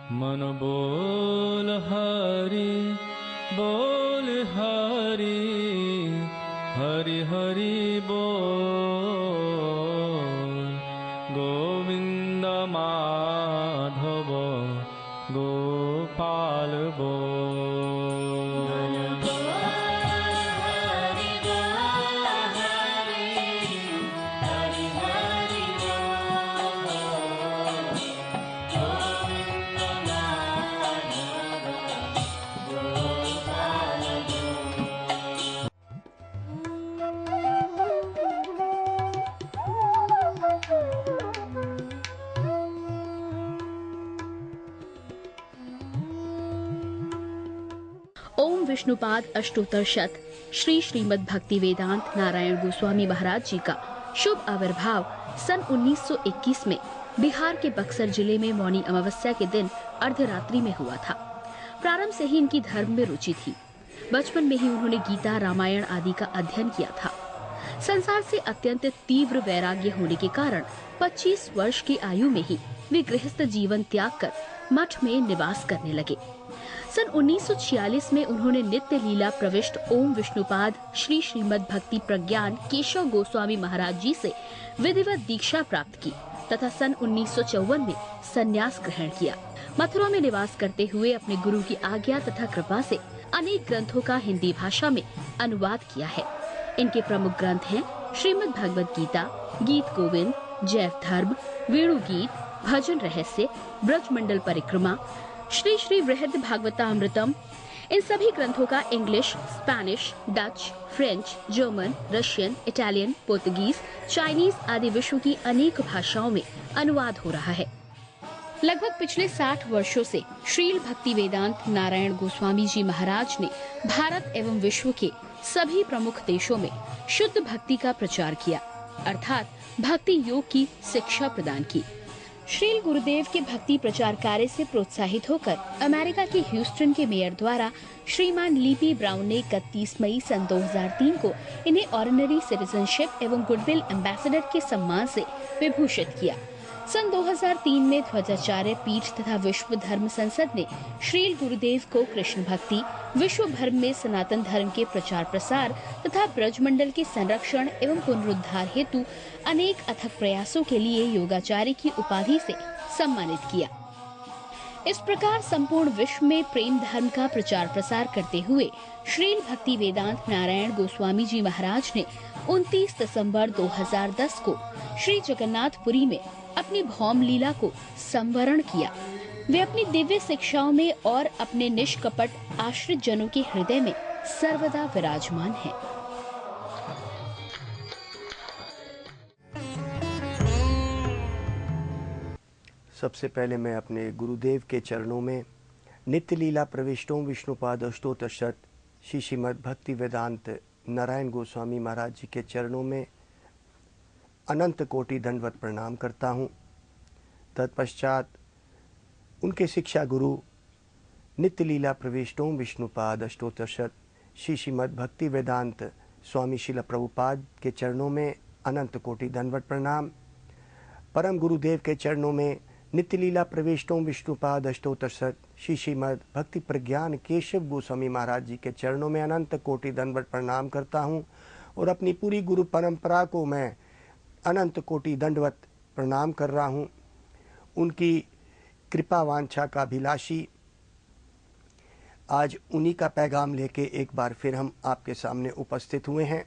मन बोल हरि बोल हरि हरि हरि बोल गोविंद माधव गोपाल बोल। ओम विष्णुपाद अष्टोत्तर शत श्री श्रीमद् भक्ति वेदांत नारायण गोस्वामी महाराज जी का शुभ आविर्भाव सन 1921 में बिहार के बक्सर जिले में मौनी अमावस्या के दिन अर्धरात्रि में हुआ था। प्रारंभ से ही इनकी धर्म में रुचि थी। बचपन में ही उन्होंने गीता रामायण आदि का अध्ययन किया था। संसार से अत्यंत तीव्र वैराग्य होने के कारण 25 वर्ष की आयु में ही वे गृहस्थ जीवन त्याग कर मठ में निवास करने लगे। सन 1946 में उन्होंने नित्य लीला प्रविष्ट ओम विष्णुपाद श्री श्रीमद् भक्ति प्रज्ञान केशव गोस्वामी महाराज जी से विधिवत दीक्षा प्राप्त की तथा सन 1954 में संन्यास ग्रहण किया। मथुरा में निवास करते हुए अपने गुरु की आज्ञा तथा कृपा से अनेक ग्रंथों का हिंदी भाषा में अनुवाद किया है। इनके प्रमुख ग्रंथ हैं श्रीमद् भगवद गीता, गीत गोविंद, जैव धर्म, वेणु गीत, भजन रहस्य, ब्रजमंडल परिक्रमा, श्री श्री वृहद भागवतामृतम। इन सभी ग्रंथों का English, Spanish, Dutch, French, German, Russian, Italian, Portuguese, Chinese आदि विश्व की अनेक भाषाओं में अनुवाद हो रहा है। लगभग पिछले 60 वर्षों से श्रील भक्ति वेदांत नारायण गोस्वामी जी महाराज ने भारत एवं विश्व के सभी प्रमुख देशों में शुद्ध भक्ति का प्रचार किया, अर्थात भक्ति योग की शिक्षा प्रदान की। श्रील गुरुदेव के भक्ति प्रचार कार्य से प्रोत्साहित होकर अमेरिका के ह्यूस्टन के मेयर द्वारा श्रीमान लीपी ब्राउन ने 31 मई सन 2003 को इन्हें ऑर्डिनरी सिटीजनशिप एवं गुडविल एम्बेसडर के सम्मान से विभूषित किया। सन 2003 में ध्वजाचार्य पीठ तथा विश्व धर्म संसद ने श्रील गुरुदेव को कृष्ण भक्ति, विश्व भर में सनातन धर्म के प्रचार प्रसार तथा ब्रजमंडल के संरक्षण एवं पुनरुद्धार हेतु अनेक अथक प्रयासों के लिए योगाचार्य की उपाधि से सम्मानित किया। इस प्रकार संपूर्ण विश्व में प्रेम धर्म का प्रचार प्रसार करते हुए श्रील भक्ति वेदांत नारायण गोस्वामी जी महाराज ने 29 दिसंबर 2010 को श्री जगन्नाथपुरी में अपनी भौम लीला को संवरण किया। वे अपनी दिव्य शिक्षाओं में और अपने निष्कपट आश्रित जनों के हृदय में सर्वदा विराजमान हैं। सबसे पहले मैं अपने गुरुदेव के चरणों में नित्य लीला प्रविष्टों विष्णुपाद अष्टोत्तर शत श्री श्रीमद् भक्ति वेदांत नारायण गोस्वामी महाराज जी के चरणों में अनंत कोटि दंडवत प्रणाम करता हूँ। तत्पश्चात उनके शिक्षा गुरु नित्य लीला प्रविष्टों विष्णुपाद अष्टोत्तर शत श्री श्रीमद् भक्ति वेदांत स्वामी शिला प्रभुपाद के चरणों में अनंत कोटि दंडवत प्रणाम। परम गुरुदेव के चरणों में नित्य लीला प्रविष्टों विष्णुपाद अष्टोत्तर शत श्री श्रीमद् भक्ति प्रज्ञान केशव गोस्वामी महाराज जी के चरणों में अनंत कोटि दंडवत प्रणाम करता हूँ और अपनी पूरी गुरु परंपरा को मैं अनंत कोटि दंडवत प्रणाम कर रहा हूँ। उनकी कृपा वांछा का अभिलाषी आज उन्हीं का पैगाम लेके एक बार फिर हम आपके सामने उपस्थित हुए हैं।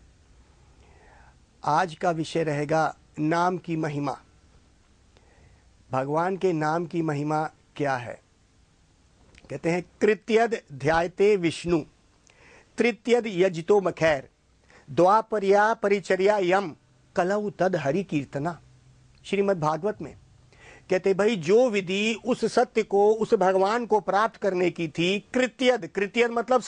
आज का विषय रहेगा नाम की महिमा। भगवान के नाम की महिमा क्या है? कहते हैं कृत्यद ध्यायते विष्णु तृतीयद यजितो मखैर द्वापर्या परिचर्या यम कलऊ तद हरि कीर्तना। श्रीमद् भागवत में कहते भाई जो विधि उस सत्य को उस भगवान को प्राप्त करने की थी, कृत्यद मतलब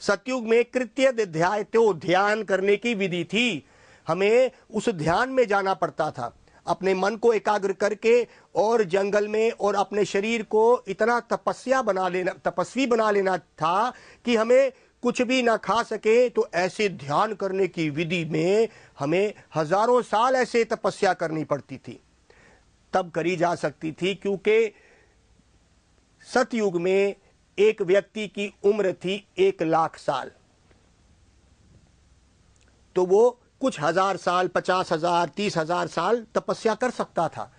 सतयुग में कृत्यद ध्यायतो ध्यान करने की विधि थी। हमें उस ध्यान में जाना पड़ता था, अपने मन को एकाग्र करके और जंगल में और अपने शरीर को इतना तपस्वी बना लेना था कि हमें कुछ भी ना खा सके। तो ऐसे ध्यान करने की विधि में हमें हजारों साल ऐसे तपस्या करनी पड़ती थी, तब करी जा सकती थी, क्योंकि सतयुग में एक व्यक्ति की उम्र थी 1,00,000 साल, तो वो कुछ हजार साल, 50,000, 30,000 साल तपस्या कर सकता था।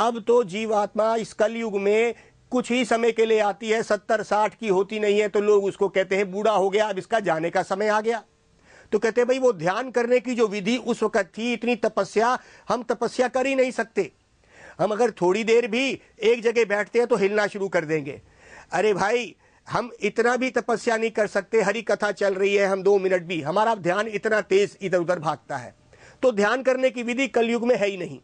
अब तो जीवात्मा इस कलयुग में कुछ ही समय के लिए आती है, 70-60 की होती नहीं है, तो लोग उसको कहते हैं बूढ़ा हो गया, अब इसका जाने का समय आ गया। तो कहते हैं भाई वो ध्यान करने की जो विधि उस वक्त थी, इतनी तपस्या हम तपस्या कर ही नहीं सकते। हम अगर थोड़ी देर भी एक जगह बैठते हैं तो हिलना शुरू कर देंगे। अरे भाई हम इतना भी तपस्या नहीं कर सकते, हरी कथा चल रही है, हम 2 मिनट भी, हमारा ध्यान इतना तेज इधर उधर भागता है। तो ध्यान करने की विधि कलयुग में है ही नहीं।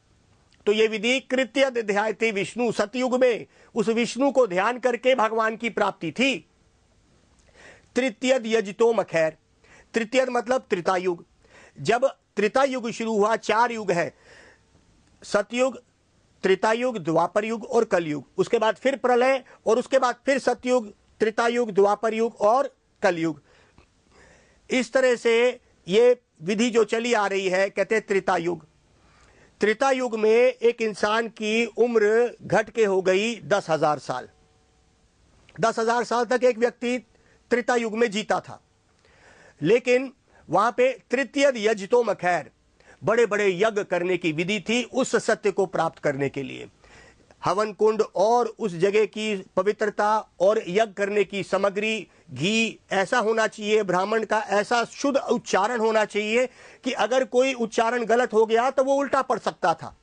तो ये विधि कृत्यद ध्यायते विष्णु, सतयुग में उस विष्णु को ध्यान करके भगवान की प्राप्ति थी। तृतीयद यजितो मखैर, तृतीयद मतलब त्रेतायुग। जब त्रेतायुग शुरू हुआ, 4 युग है, सतयुग, त्रेतायुग, द्वापर युग और कलयुग। उसके बाद फिर प्रलय और उसके बाद फिर सतयुग, त्रेतायुग, द्वापर युग और कलयुग। इस तरह से ये विधि जो चली आ रही है, कहते हैं त्रेतायुग। त्रेतायुग में एक इंसान की उम्र घट के हो गई 10,000 साल। 10,000 साल तक एक व्यक्ति त्रेतायुग में जीता था, लेकिन वहां पे तृतीयद यजितो मखैर, बड़े बड़े यज्ञ करने की विधि थी उस सत्य को प्राप्त करने के लिए। हवन कुंड और उस जगह की पवित्रता और यज्ञ करने की सामग्री, घी ऐसा होना चाहिए, ब्राह्मण का ऐसा शुद्ध उच्चारण होना चाहिए कि अगर कोई उच्चारण गलत हो गया तो वो उल्टा पड़ सकता था।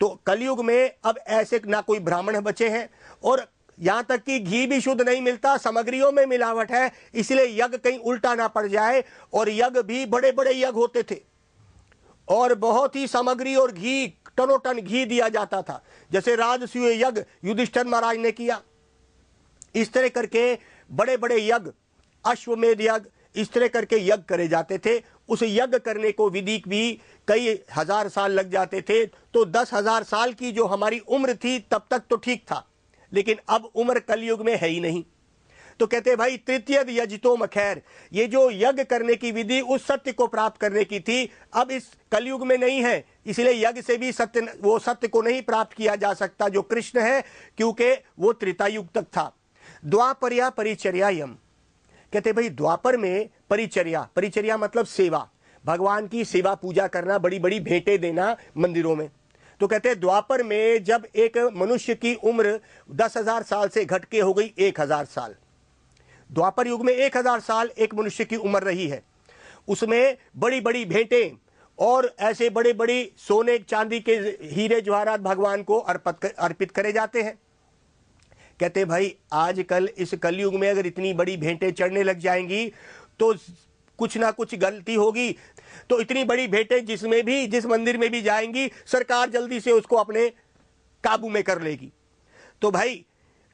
तो कलयुग में अब ऐसे ना कोई ब्राह्मण बचे हैं, और यहां तक कि घी भी शुद्ध नहीं मिलता, सामग्रियों में मिलावट है, इसलिए यज्ञ कहीं उल्टा ना पड़ जाए। और यज्ञ भी बड़े बड़े यज्ञ होते थे और बहुत ही सामग्री और घी, टनों टन घी दिया जाता था। जैसे राजसूय यज्ञ युधिष्ठिर महाराज ने किया, इस तरह करके बड़े बड़े यज्ञ, अश्वमेध यज्ञ, इस तरह करके यज्ञ करे जाते थे। उस यज्ञ करने को विधि भी कई हजार साल लग जाते थे। तो 10,000 साल की जो हमारी उम्र थी तब तक तो ठीक था, लेकिन अब उम्र कलयुग में है ही नहीं। तो कहते भाई तृतीयद यजितो मखैर, ये जो यज्ञ करने की विधि उस सत्य को प्राप्त करने की थी, अब इस कलयुग में नहीं है, इसलिए यज्ञ से भी सत्य, वो सत्य को नहीं प्राप्त किया जा सकता जो कृष्ण है, क्योंकि वो त्रेतायुग तक था। द्वापर्या परिचर्यायम, कहते भाई द्वापर में परिचर्या, परिचर्या मतलब सेवा, भगवान की सेवा पूजा करना, बड़ी बड़ी भेंटें देना मंदिरों में। तो कहते हैं द्वापर में जब एक मनुष्य की उम्र 10,000 साल से घट के हो गई 1,000 साल, द्वापर युग में 1,000 साल एक मनुष्य की उम्र रही है, उसमें बड़ी बड़ी भेंटें और ऐसे बड़े बड़ी सोने चांदी के हीरे जवाहरात भगवान को अर्पित करे जाते हैं। कहते भाई आजकल इस कलयुग में अगर इतनी बड़ी भेंटें चढ़ने लग जाएंगी तो कुछ ना कुछ गलती होगी। तो इतनी बड़ी भेंटें जिसमें भी, जिस मंदिर में भी जाएंगी, सरकार जल्दी से उसको अपने काबू में कर लेगी। तो भाई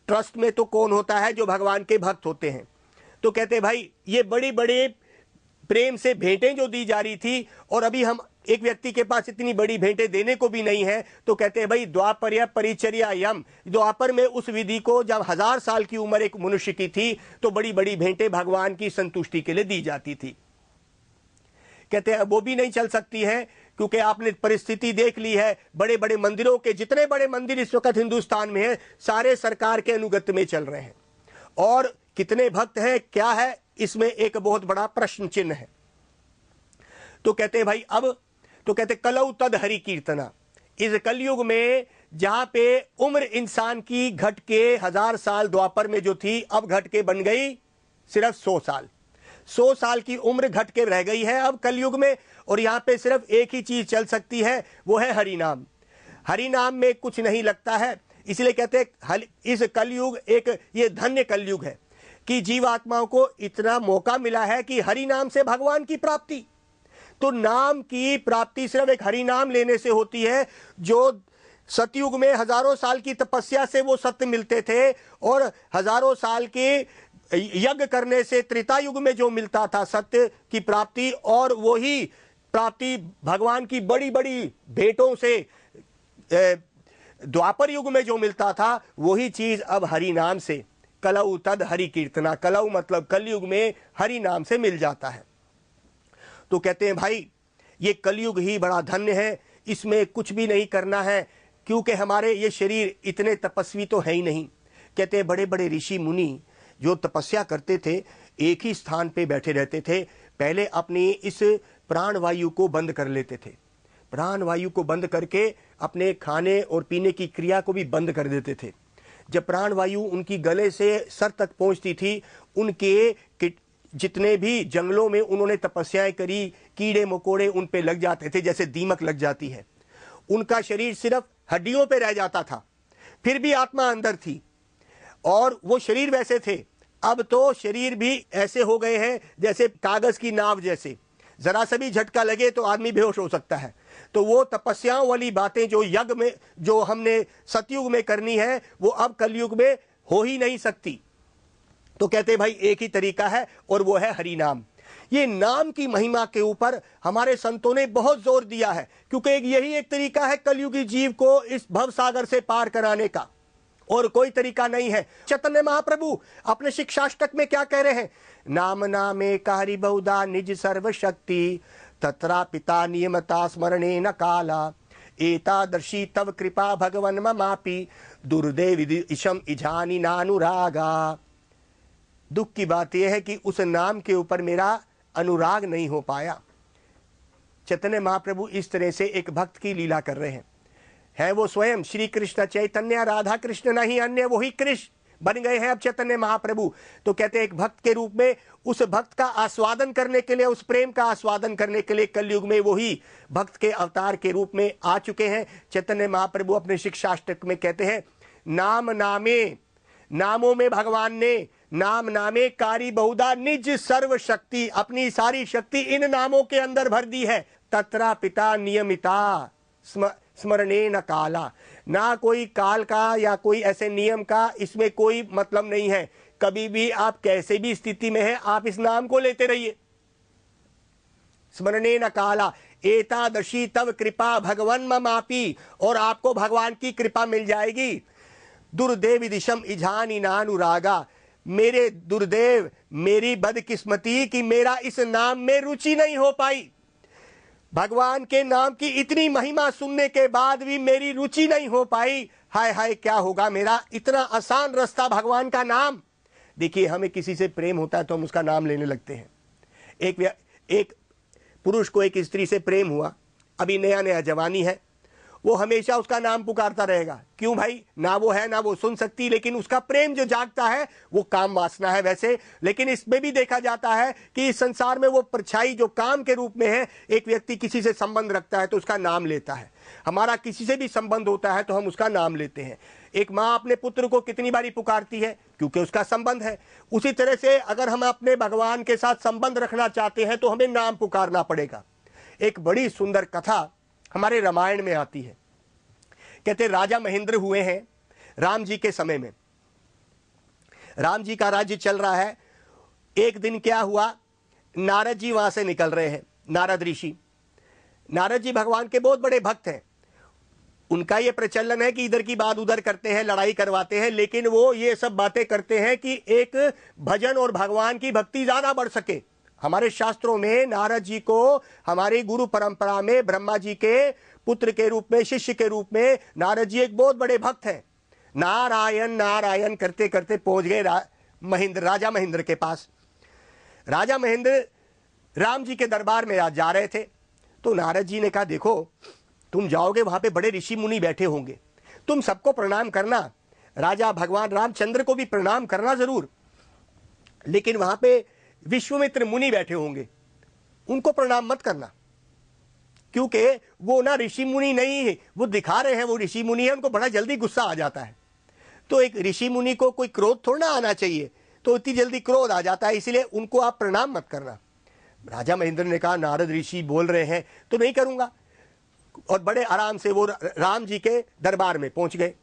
ट्रस्ट में तो कौन होता है, जो भगवान के भक्त होते हैं। तो कहते भाई ये बड़ी बड़े प्रेम से भेंटें जो दी जा रही थी, और अभी हम एक व्यक्ति के पास इतनी बड़ी भेंटें देने को भी नहीं है, तो कहते हैं भाई द्वापर्य परिचर्यायम, द्वापर में उस विधि को जब 1000 साल की उम्र एक मनुष्य की थी तो बड़ी बड़ी भेंटें भगवान की संतुष्टि के लिए दी जाती थी। कहते हैं वो भी नहीं चल सकती है, क्योंकि आपने परिस्थिति देख ली है, बड़े बड़े मंदिरों के, जितने बड़े मंदिर इस वक्त हिंदुस्तान में हैं, सारे सरकार के अनुगत्य में चल रहे हैं, और कितने भक्त हैं क्या है, इसमें एक बहुत बड़ा प्रश्न चिन्ह है। तो कहते हैं भाई अब, तो कहते कलौ तद हरि कीर्तना, इस कलयुग में जहां पे उम्र इंसान की घट के 1000 साल द्वापर में जो थी, अब घट के बन गई सिर्फ 100 साल। 100 साल की उम्र घट के रह गई है अब कलयुग में, और यहां पे सिर्फ एक ही चीज चल सकती है, वो है हरि नाम। हरि नाम में कुछ नहीं लगता है, इसलिए कहते हैं इस कलयुग एक ये धन्य कलयुग है कि जीवात्माओं को इतना मौका मिला है कि हरि नाम से भगवान की प्राप्ति। तो नाम की प्राप्ति सिर्फ एक हरि नाम लेने से होती है, जो सतयुग में हजारों साल की तपस्या से वो सत्य मिलते थे, और हजारों साल के यज्ञ करने से त्रेता युग में जो मिलता था सत्य की प्राप्ति, और वही प्राप्ति भगवान की बड़ी बड़ी भेंटों से द्वापर युग में जो मिलता था, वही चीज अब हरि नाम से, कलौ तद हरि कीर्तना, कलौ मतलब कलयुग में हरि नाम से मिल जाता है। तो कहते हैं भाई ये कलयुग ही बड़ा धन्य है, इसमें कुछ भी नहीं करना है, क्योंकि हमारे ये शरीर इतने तपस्वी तो है ही नहीं, कहते हैं बड़े बड़े ऋषि मुनि जो तपस्या करते थे एक ही स्थान पे बैठे रहते थे, पहले अपनी इस प्राण वायु को बंद कर लेते थे, प्राण वायु को बंद करके अपने खाने और पीने की क्रिया को भी बंद कर देते थे। जब प्राण वायु उनकी गले से सर तक पहुंचती थी, उनके जितने भी जंगलों में उन्होंने तपस्याएं करी, कीड़े मकोड़े उन पे लग जाते थे जैसे दीमक लग जाती है। उनका शरीर सिर्फ हड्डियों पे रह जाता था, फिर भी आत्मा अंदर थी और वो शरीर वैसे थे। अब तो शरीर भी ऐसे हो गए हैं जैसे कागज की नाव जैसे, जरा सा भी झटका लगे तो आदमी बेहोश हो सकता है। तो वो तपस्याओं वाली बातें जो यज्ञ में जो हमने सतयुग में करनी है वो अब कलयुग में हो ही नहीं सकती। तो कहते भाई एक ही तरीका है और वो है हरि नाम। ये नाम की महिमा के ऊपर हमारे संतों ने बहुत जोर दिया है, क्योंकि यही एक तरीका है कलयुगी जीव को इस भव सागर से पार कराने का, और कोई तरीका नहीं है। चैतन्य महाप्रभु अपने शिक्षाष्टक में क्या कह रहे हैं? नाम नामे कारी बहुधा निज सर्व शक्ति तत्रा पिता नियमता स्मरणे न काला एतादर्शी तव कृपा भगवन ममापि दुर्देव इशम इजानी नानुरागा। दुख की बात यह है कि उस नाम के ऊपर मेरा अनुराग नहीं हो पाया। चैतन्य महाप्रभु इस तरह से एक भक्त की लीला कर रहे हैं। है वो स्वयं श्री कृष्ण चैतन्य, राधा कृष्ण नहीं अन्य, वही कृष्ण बन गए हैं अब चैतन्य महाप्रभु। तो कहते हैं एक भक्त के रूप में उस भक्त का आस्वादन करने के लिए, उस प्रेम का आस्वादन करने के लिए कलयुग में वही भक्त के अवतार के रूप में आ चुके हैं। चैतन्य महाप्रभु अपने शिक्षाष्टक में कहते हैं नाम नामे, नामों में भगवान ने नाम नामे कारी बहुधा निज सर्व शक्ति, अपनी सारी शक्ति इन नामों के अंदर भर दी है। तत्रा पिता नियमिता स्मरणे न काला, ना कोई काल का या कोई ऐसे नियम का इसमें कोई मतलब नहीं है। कभी भी आप कैसे भी स्थिति में हैं, आप इस नाम को लेते रहिए। स्मरणे न काला एतादशी तव कृपा भगवन ममापि, और आपको भगवान की कृपा मिल जाएगी। दुर्देव दिशम इजानी नानुरागा, मेरे दुर्देव, मेरी बदकिस्मती कि मेरा इस नाम में रुचि नहीं हो पाई। भगवान के नाम की इतनी महिमा सुनने के बाद भी मेरी रुचि नहीं हो पाई। हाय हाय क्या होगा मेरा, इतना आसान रास्ता भगवान का नाम। देखिए हमें किसी से प्रेम होता है तो हम उसका नाम लेने लगते हैं। एक पुरुष को एक स्त्री से प्रेम हुआ, अभी नया नया जवानी है, वो हमेशा उसका नाम पुकारता रहेगा। क्यों भाई? ना वो है ना वो सुन सकती, लेकिन उसका प्रेम जो जागता है वो काम वासना है वैसे। लेकिन इसमें भी देखा जाता है कि इस संसार में वो परछाई जो काम के रूप में है, एक व्यक्ति किसी से संबंध रखता है तो उसका नाम लेता है। हमारा किसी से भी संबंध होता है तो हम उसका नाम लेते हैं। एक माँ अपने पुत्र को कितनी बारी पुकारती है? क्योंकि उसका संबंध है। उसी तरह से अगर हम अपने भगवान के साथ संबंध रखना चाहते हैं तो हमें नाम पुकारना पड़ेगा। एक बड़ी सुंदर कथा हमारे रामायण में आती है। कहते राजा महेंद्र हुए हैं राम जी के समय में। राम जी का राज्य चल रहा है। एक दिन क्या हुआ, नारद जी वहां से निकल रहे हैं। नारद ऋषि, नारद जी भगवान के बहुत बड़े भक्त हैं। उनका ये प्रचलन है कि इधर की बात उधर करते हैं, लड़ाई करवाते हैं, लेकिन वो ये सब बातें करते हैं कि एक भजन और भगवान की भक्ति ज्यादा बढ़ सके। हमारे शास्त्रों में नारद जी को हमारी गुरु परंपरा में ब्रह्मा जी के पुत्र के रूप में, शिष्य के रूप में नारद जी एक बहुत बड़े भक्त हैं। नारायण नारायण करते करते पहुंच गए राजा महेंद्र के पास। राजा महेंद्र राम जी के दरबार में जा रहे थे तो नारद जी ने कहा देखो तुम जाओगे वहां पे बड़े ऋषि मुनि बैठे होंगे, तुम सबको प्रणाम करना, राजा भगवान रामचंद्र को भी प्रणाम करना जरूर, लेकिन वहां पे विश्वामित्र मुनि बैठे होंगे, उनको प्रणाम मत करना, क्योंकि वो ना ऋषि मुनि नहीं है, वो दिखा रहे हैं वो ऋषि मुनि है, उनको बड़ा जल्दी गुस्सा आ जाता है। तो एक ऋषि मुनि को कोई क्रोध थोड़ा आना चाहिए, तो इतनी जल्दी क्रोध आ जाता है, इसलिए उनको आप प्रणाम मत करना। राजा महेंद्र ने कहा नारद ऋषि बोल रहे हैं तो नहीं करूंगा, और बड़े आराम से वो राम जी के दरबार में पहुंच गए।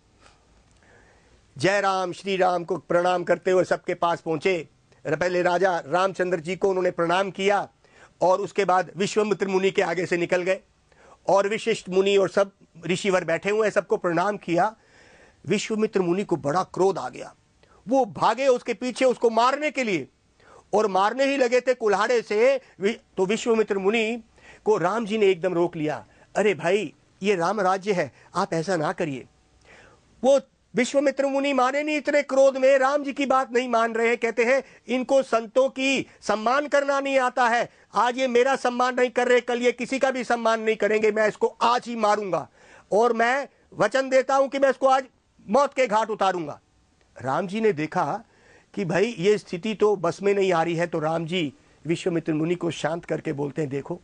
जय राम श्री राम को प्रणाम करते हुए सबके पास पहुंचे। पहले राजा रामचंद्र जी को उन्होंने प्रणाम किया और उसके बाद विश्वामित्र मुनि के आगे से निकल गए और विशिष्ट मुनि और सब ऋषिवर बैठे हुए हैं, सबको प्रणाम किया। विश्वामित्र मुनि को बड़ा क्रोध आ गया, वो भागे उसके पीछे उसको मारने के लिए, और मारने ही लगे थे कुल्हाड़े से। तो विश्वामित्र मुनि को राम जी ने एकदम रोक लिया। अरे भाई ये राम राज्य है, आप ऐसा ना करिए। वो विश्वामित्र मुनि माने नहीं, इतने क्रोध में राम जी की बात नहीं मान रहे हैं। कहते हैं इनको संतों की सम्मान करना नहीं आता है, आज ये मेरा सम्मान नहीं कर रहे, कल ये किसी का भी सम्मान नहीं करेंगे, मैं इसको आज ही मारूंगा और मैं वचन देता हूं कि मैं इसको आज मौत के घाट उतारूंगा। राम जी ने देखा कि भाई ये स्थिति तो बस में नहीं आ रही है, तो राम जी विश्वामित्र मुनि को शांत करके बोलते हैं, देखो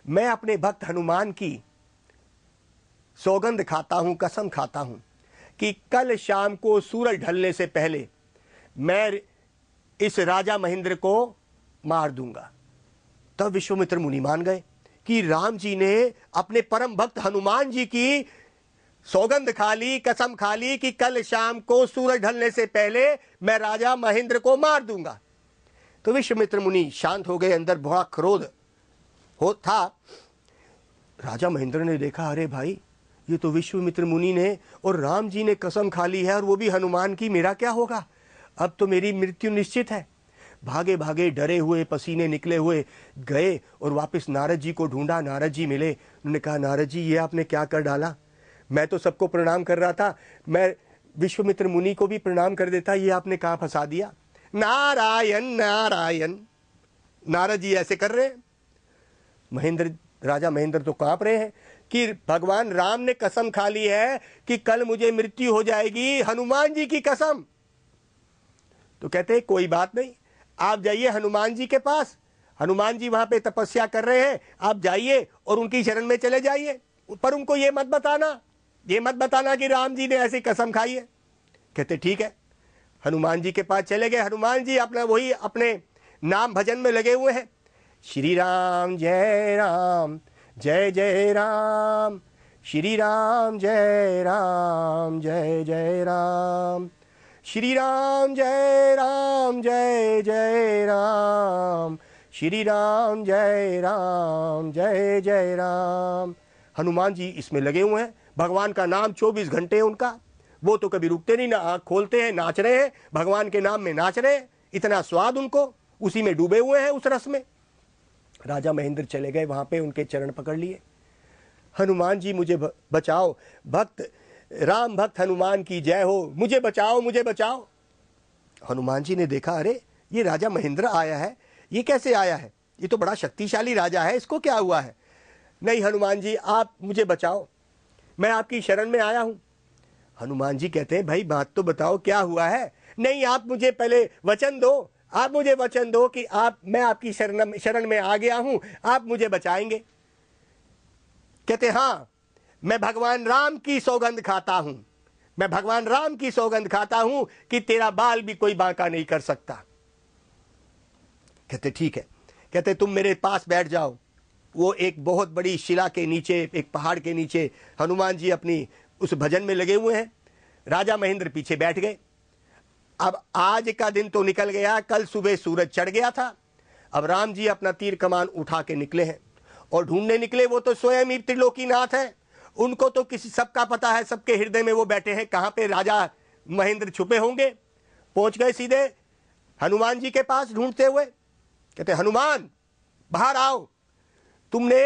मैं अपने भक्त हनुमान की सौगंध खाता हूं, कसम खाता हूं कि कल शाम को सूरज ढलने से पहले मैं इस राजा महेंद्र को मार दूंगा। तब विश्वामित्र मुनि मान गए कि राम जी ने अपने परम भक्त हनुमान जी की सौगंध खा ली, कसम खा ली कि कल शाम को सूरज ढलने से पहले मैं राजा महेंद्र को मार दूंगा। तो विश्वामित्र मुनि शांत हो गए, अंदर बड़ा क्रोध हो था। राजा महेंद्र ने देखा, अरे भाई ये तो विश्वामित्र मुनि ने और राम जी ने कसम खा ली है और वो भी हनुमान की, मेरा क्या होगा, अब तो मेरी मृत्यु निश्चित है। भागे भागे डरे हुए पसीने निकले हुए गए और वापस नारद जी को ढूंढा। नारद जी मिले, उन्होंने कहा नारद जी ये आपने क्या कर डाला, मैं तो सबको प्रणाम कर रहा था, मैं विश्वामित्र मुनि को भी प्रणाम कर देता, ये आपने कहाँ फंसा दिया। नारायण नारायण, नारद जी ऐसे कर रहे हैं। राजा महेंद्र तो कांप रहे हैं कि भगवान राम ने कसम खा ली है कि कल मुझे मृत्यु हो जाएगी, हनुमान जी की कसम। तो कहते हैं कोई बात नहीं, आप जाइए हनुमान जी के पास, हनुमान जी वहां पे तपस्या कर रहे हैं, आप जाइए और उनकी शरण में चले जाइए, पर उनको ये मत बताना कि राम जी ने ऐसी कसम खाई है। कहते ठीक है, हनुमान जी के पास चले गए। हनुमान जी अपना वही अपने नाम भजन में लगे हुए हैं, श्री राम जय राम जय जय राम, श्री राम जय राम जय जय राम, श्री राम जय राम जय जय राम, श्री राम जय राम जय जय राम। हनुमान जी इसमें लगे हुए हैं, भगवान का नाम 24 घंटे उनका, वो तो कभी रुकते नहीं, ना आँख खोलते हैं, नाच रहे हैं, भगवान के नाम में नाच रहे हैं, इतना स्वाद उनको, उसी में डूबे हुए हैं, उस रस में। राजा महेंद्र चले गए वहां पे, उनके चरण पकड़ लिए, हनुमान जी मुझे बचाओ, भक्त राम भक्त हनुमान की जय हो, मुझे बचाओ मुझे बचाओ। हनुमान जी ने देखा, अरे ये राजा महेंद्र आया है, ये कैसे आया है, ये तो बड़ा शक्तिशाली राजा है, इसको क्या हुआ है। नहीं हनुमान जी आप मुझे बचाओ, मैं आपकी शरण में आया हूं। हनुमान जी कहते हैं भाई बात तो बताओ क्या हुआ है। नहीं आप मुझे पहले वचन दो, आप मुझे वचन दो कि मैं आपकी शरण में आ गया हूं, आप मुझे बचाएंगे। कहते हाँ मैं भगवान राम की सौगंध खाता हूं, मैं भगवान राम की सौगंध खाता हूं कि तेरा बाल भी कोई बांका नहीं कर सकता। कहते ठीक है, कहते तुम मेरे पास बैठ जाओ। वो एक बहुत बड़ी शिला के नीचे, एक पहाड़ के नीचे हनुमान जी अपनी उस भजन में लगे हुए हैं, राजा महेंद्र पीछे बैठ गए। अब आज का दिन तो निकल गया, कल सुबह सूरज चढ़ गया था। अब राम जी अपना तीर कमान उठा के निकले हैं और ढूंढने निकले, वो तो स्वयं ही त्रिलोकीनाथ है, उनको तो किसी सबका पता है, सबके हृदय में वो बैठे हैं, कहां पे राजा महेंद्र छुपे होंगे। पहुंच गए सीधे हनुमान जी के पास ढूंढते हुए। कहते हनुमान बाहर आओ, तुमने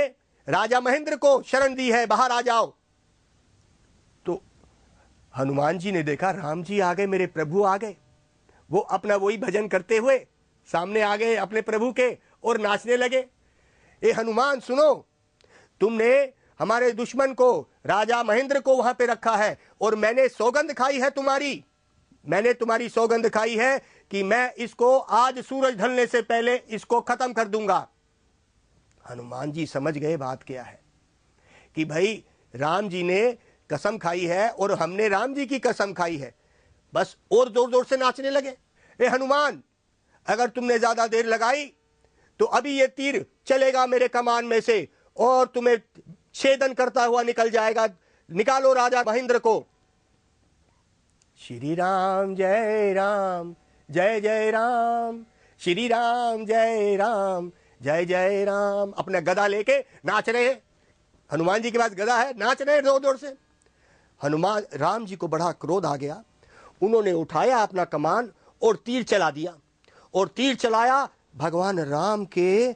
राजा महेंद्र को शरण दी है, बाहर आ जाओ। तो हनुमान जी ने देखा राम जी आ गए, मेरे प्रभु आ गए। वो अपना वही भजन करते हुए सामने आ गए अपने प्रभु के और नाचने लगे। ए हनुमान सुनो, तुमने हमारे दुश्मन को राजा महेंद्र को वहां पे रखा है और मैंने सौगंध खाई है तुम्हारी, मैंने तुम्हारी सौगंध खाई है कि मैं इसको आज सूरज ढलने से पहले इसको खत्म कर दूंगा। हनुमान जी समझ गए बात क्या है कि भाई राम जी ने कसम खाई है और हमने राम जी की कसम खाई है, बस और जोर जोर से नाचने लगे। ए हनुमान अगर तुमने ज्यादा देर लगाई तो अभी ये तीर चलेगा मेरे कमान में से और तुम्हें छेदन करता हुआ निकल जाएगा, निकालो राजा महेंद्र को। श्री राम जय राम जय जय राम, श्री राम जय राम जय जय राम। अपना गदा लेके नाच रहे हैं, हनुमान जी के पास गदा है, नाच रहे हैं जोर जोर से। हनुमान राम जी को बड़ा क्रोध आ गया, उन्होंने उठाया अपना कमान और तीर चला दिया। और तीर चलाया, भगवान राम के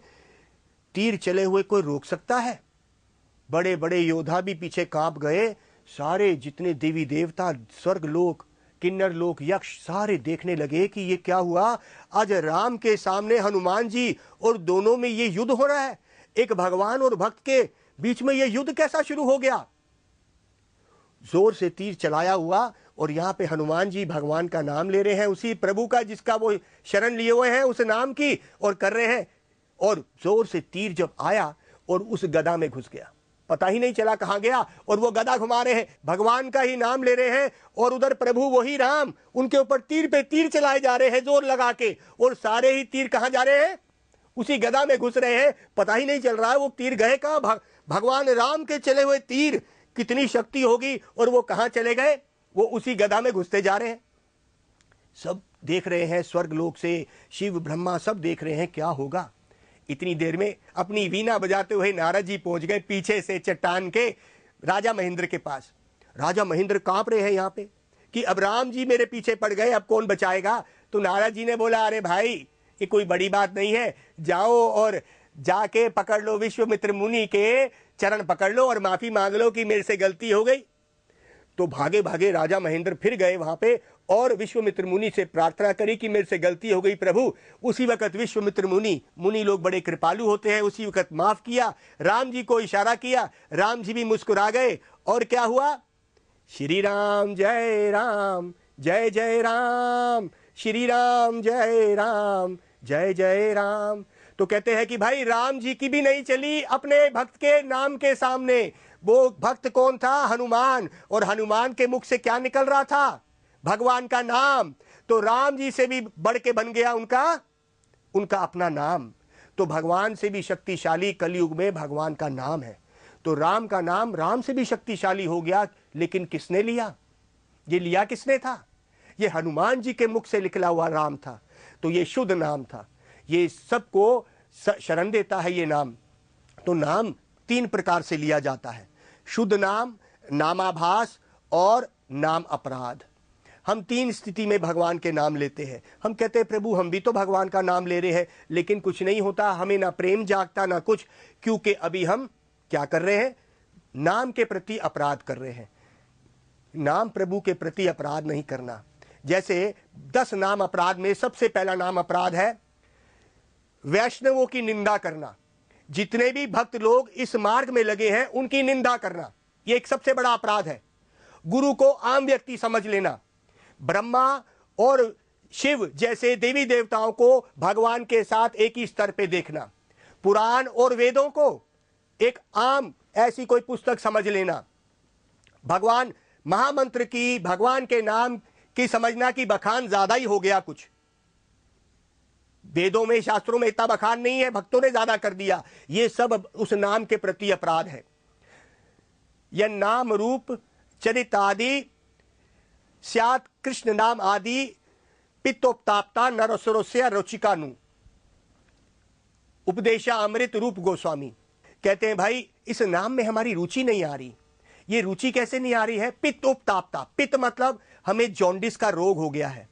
तीर चले हुए कोई रोक सकता है। बड़े बड़े योद्धा भी पीछे कांप गए, सारे जितने देवी देवता, स्वर्ग लोक, किन्नर लोक, यक्ष सारे देखने लगे कि ये क्या हुआ। आज राम के सामने हनुमान जी और दोनों में ये युद्ध हो रहा है। एक भगवान और भक्त के बीच में ये युद्ध कैसा शुरू हो गया। जोर से तीर चलाया हुआ और यहाँ पे हनुमान जी भगवान का नाम ले रहे हैं, उसी प्रभु का जिसका वो शरण लिए हुए हैं उस नाम की, और कर रहे हैं। और जोर से तीर जब आया और उस गदा में घुस गया, पता ही नहीं चला कहां गया, और वो गदा घुमा रहे हैं, भगवान का ही नाम ले रहे हैं, और उधर प्रभु वही राम उनके ऊपर तीर पे तीर चलाए जा रहे हैं जोर लगा के, और सारे ही तीर कहां जा रहे हैं, उसी गदा में घुस रहे हैं। पता ही नहीं चल रहा है वो तीर गए कहां। भगवान राम के चले हुए तीर कितनी शक्ति होगी, और वो कहां चले गए, वो उसी गदा में घुसते जा रहे हैं। सब देख रहे हैं, स्वर्ग लोक से शिव ब्रह्मा सब देख रहे हैं क्या होगा। इतनी देर में अपनी वीणा बजाते हुए नारद जी पहुंच गए पीछे से चट्टान के राजा महेंद्र के पास। राजा महेंद्र कांप रहे हैं यहाँ पे कि अब राम जी मेरे पीछे पड़ गए, अब कौन बचाएगा। तो नारद जी ने बोला, अरे भाई ये कोई बड़ी बात नहीं है, जाओ और जाके पकड़ लो विश्वामित्र मुनि के चरण पकड़ लो और माफी मांग लो कि मेरे से गलती हो गई। तो भागे भागे राजा महेंद्र फिर गए वहां पे और विश्वामित्र मुनि से प्रार्थना करी कि मेरे से गलती हो गई प्रभु। उसी वक्त विश्वामित्र मुनि लोग बड़े कृपालु होते हैं, उसी वक्त माफ किया, राम जी को इशारा किया, राम जी भी मुस्कुरा गए। और क्या हुआ, श्री राम जय राम जय जय राम, श्री राम जय राम जय जय राम। तो कहते हैं कि भाई राम जी की भी नहीं चली अपने भक्त के नाम के सामने। वो भक्त कौन था, हनुमान, और हनुमान के मुख से क्या निकल रहा था, भगवान का नाम। तो राम जी से भी बढ़ के बन गया उनका अपना नाम। तो भगवान से भी शक्तिशाली कलयुग में भगवान का नाम है। तो राम का नाम राम से भी शक्तिशाली हो गया। लेकिन किसने लिया, ये लिया किसने था, ये हनुमान जी के मुख से निकला हुआ राम था। तो ये शुद्ध नाम था, ये सबको शरण देता है ये नाम। तो नाम तीन प्रकार से लिया जाता है, शुद्ध नाम, नामाभास और नाम अपराध। हम तीन स्थिति में भगवान के नाम लेते हैं। हम कहते हैं प्रभु हम भी तो भगवान का नाम ले रहे हैं लेकिन कुछ नहीं होता, हमें ना प्रेम जागता ना कुछ, क्योंकि अभी हम क्या कर रहे हैं, नाम के प्रति अपराध कर रहे हैं। नाम प्रभु के प्रति अपराध नहीं करना। जैसे 10 नाम अपराध में सबसे पहला नाम अपराध है वैष्णवों की निंदा करना। जितने भी भक्त लोग इस मार्ग में लगे हैं उनकी निंदा करना, यह एक सबसे बड़ा अपराध है। गुरु को आम व्यक्ति समझ लेना, ब्रह्मा और शिव जैसे देवी देवताओं को भगवान के साथ एक ही स्तर पे देखना, पुराण और वेदों को एक आम ऐसी कोई पुस्तक समझ लेना, भगवान महामंत्र की, भगवान के नाम की समझना कि बखान ज्यादा ही हो गया कुछ। वेदों में शास्त्रों में इतना बखान नहीं है, भक्तों ने ज्यादा कर दिया। ये सब उस नाम के प्रति अपराध है। यह नाम रूप चरित आदि स्यात् कृष्ण नाम आदि पित्तोपताप्ता नरसरोस्य रुचिकानु। उपदेशा अमृत रूप गोस्वामी कहते हैं भाई इस नाम में हमारी रुचि नहीं आ रही। ये रुचि कैसे नहीं आ रही है, पित्तोपताप्ता, पित्त मतलब हमें जॉन्डिस का रोग हो गया है,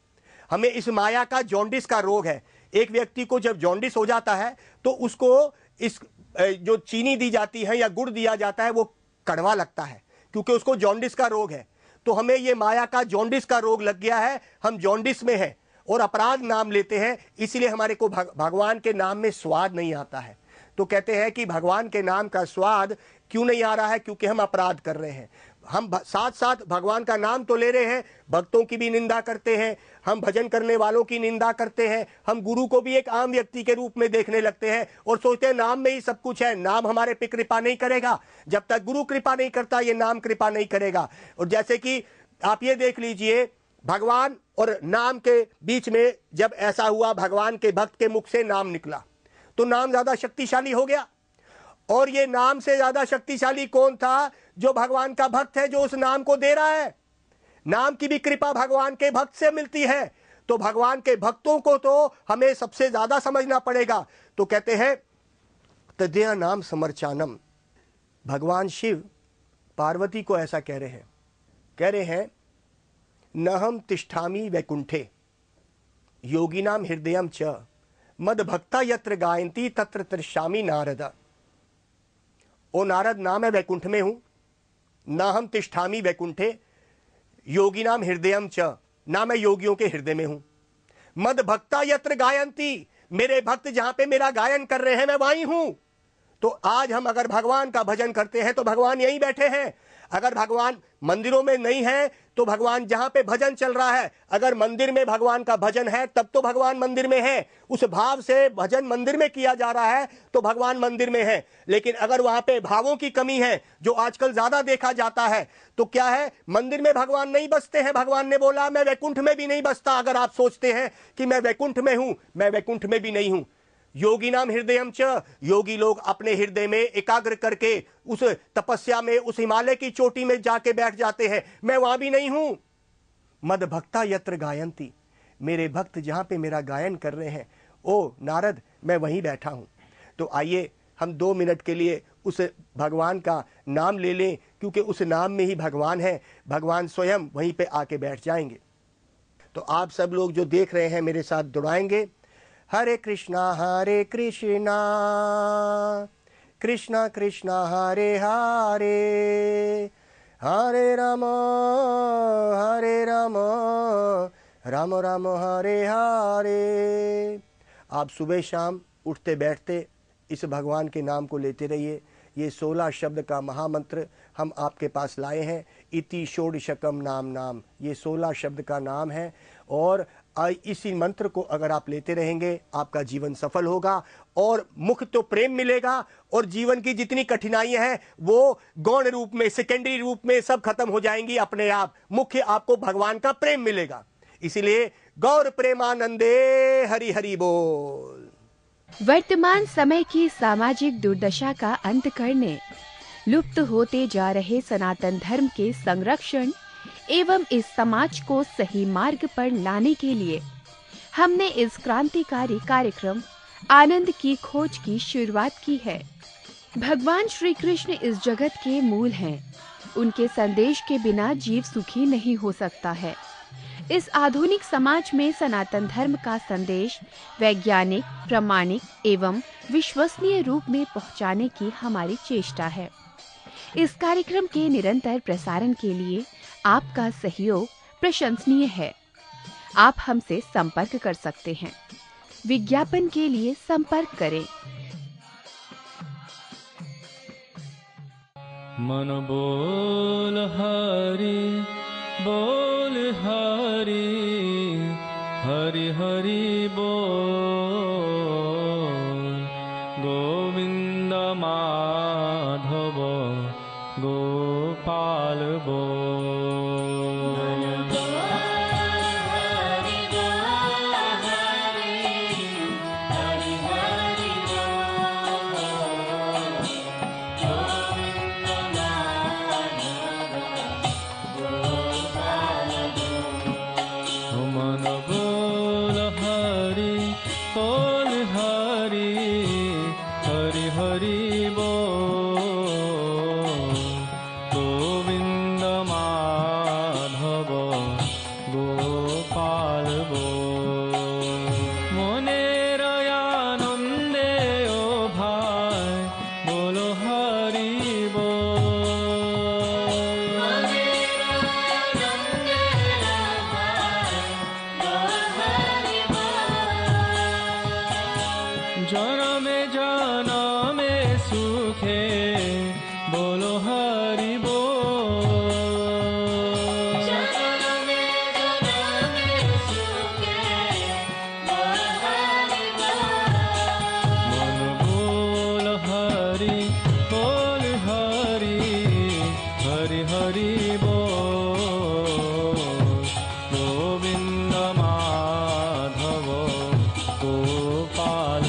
हमें इस माया का जॉन्डिस का रोग है। एक व्यक्ति को जब जॉन्डिस हो जाता है तो उसको इस जो चीनी दी जाती है या गुड़ दिया जाता है वो कड़वा लगता है क्योंकि उसको जॉन्डिस का रोग है। तो हमें ये माया का जॉन्डिस का रोग लग गया है, हम जॉन्डिस में हैं और अपराध नाम लेते हैं, इसलिए हमारे को भगवान के नाम में स्वाद नहीं आता है। तो कहते हैं कि भगवान के नाम का स्वाद क्यों नहीं आ रहा है, क्योंकि हम अपराध कर रहे हैं। हम साथ साथ भगवान का नाम तो ले रहे हैं, भक्तों की भी निंदा करते हैं, हम भजन करने वालों की निंदा करते हैं, हम गुरु को भी एक आम व्यक्ति के रूप में देखने लगते हैं और सोचते हैं नाम में ही सब कुछ है, नाम हमारे पे कृपा नहीं करेगा। जब तक गुरु कृपा नहीं करता ये नाम कृपा नहीं करेगा। और जैसे कि आप ये देख लीजिए, भगवान और नाम के बीच में जब ऐसा हुआ, भगवान के भक्त के मुख से नाम निकला तो नाम ज्यादा शक्तिशाली हो गया। और ये नाम से ज्यादा शक्तिशाली कौन था, जो भगवान का भक्त है, जो उस नाम को दे रहा है। नाम की भी कृपा भगवान के भक्त से मिलती है, तो भगवान के भक्तों को तो हमें सबसे ज्यादा समझना पड़ेगा। तो कहते हैं तदया नाम समर्चानम। भगवान शिव पार्वती को ऐसा कह रहे हैं नहम तिष्ठामि वैकुंठे योगिनाम हृदयम च मद भक्ता यत्र गायंती तत्र तृष्यामि नारद। ओ नारद, ना मैं वैकुंठ में हूं, ना हम तिष्ठामि वैकुंठे योगिनाम हृदयम च, ना मैं योगियों के हृदय में हूं। मद भक्ता यत्र गायंती, मेरे भक्त जहां पे मेरा गायन कर रहे हैं मैं वहीं हूं। तो आज हम अगर भगवान का भजन करते हैं तो भगवान यहीं बैठे हैं। अगर भगवान मंदिरों में नहीं है तो भगवान जहां पे भजन चल रहा है, अगर मंदिर में भगवान का भजन है तब तो भगवान मंदिर में है। उस भाव से भजन मंदिर में किया जा रहा है तो भगवान मंदिर में है। लेकिन अगर वहां पे भावों की कमी है, जो आजकल ज्यादा देखा जाता है, तो क्या है, मंदिर में भगवान नहीं बसते हैं। भगवान ने बोला मैं वैकुंठ में भी नहीं बसता। अगर आप सोचते हैं कि मैं वैकुंठ में हूं, मैं वैकुंठ में भी नहीं हूं। योगी नाम हृदयम च, योगी लोग अपने हृदय में एकाग्र करके उस तपस्या में, उस हिमालय की चोटी में जाके बैठ जाते हैं। मैं वहां भी नहीं हूं। मद भक्ता यत्र गायंती, मेरे भक्त जहां पे मेरा गायन कर रहे हैं, ओ नारद मैं वहीं बैठा हूं। तो आइए हम 2 मिनट के लिए उस भगवान का नाम ले लें, क्योंकि उस नाम में ही भगवान है। भगवान स्वयं वहीं पे आके बैठ जाएंगे। तो आप सब लोग जो देख रहे हैं मेरे साथ दोहराएंगे, हरे कृष्णा कृष्णा कृष्णा हरे हरे, हरे राम राम राम हरे हरे। आप सुबह शाम उठते बैठते इस भगवान के नाम को लेते रहिए। ये 16 शब्द का महामंत्र हम आपके पास लाए हैं। इति षोडशकम नाम नाम, ये 16 शब्द का नाम है। और इसी मंत्र को अगर आप लेते रहेंगे आपका जीवन सफल होगा और मुख तो प्रेम मिलेगा, और जीवन की जितनी कठिनाइयां हैं वो गौण रूप में, सेकेंडरी रूप में सब खत्म हो जाएंगी अपने आप। मुख्य आपको भगवान का प्रेम मिलेगा। इसीलिए गौर प्रेमानंदे हरि हरि बोल। वर्तमान समय की सामाजिक दुर्दशा का अंत करने, लुप्त होते जा रहे सनातन धर्म के संरक्षण एवं इस समाज को सही मार्ग पर लाने के लिए हमने इस क्रांतिकारी कार्यक्रम आनंद की खोज की शुरुआत की है। भगवान श्री कृष्ण इस जगत के मूल हैं। उनके संदेश के बिना जीव सुखी नहीं हो सकता है। इस आधुनिक समाज में सनातन धर्म का संदेश वैज्ञानिक, प्रामाणिक एवं विश्वसनीय रूप में पहुंचाने की हमारी चेष्टा है। इस कार्यक्रम के निरंतर प्रसारण के लिए आपका सहयोग प्रशंसनीय है। आप हमसे संपर्क कर सकते हैं। विज्ञापन के लिए संपर्क करें। मन बोल हरि बोल हरि, हरि हरि बोल। गोविंद माधव गोपाल बोल। मन बोल हरि बोल हरि, हरि हरि बोल। गोविंद माधव गोपाल बोल। মনের আনন্দে ও ভাই বলো হরি बोल। জনমে জনমে সুখে বলো হরি बोल। মন बोल हरि बोल हरि, हरि हरि बोल। गोविंद माधव गोपाल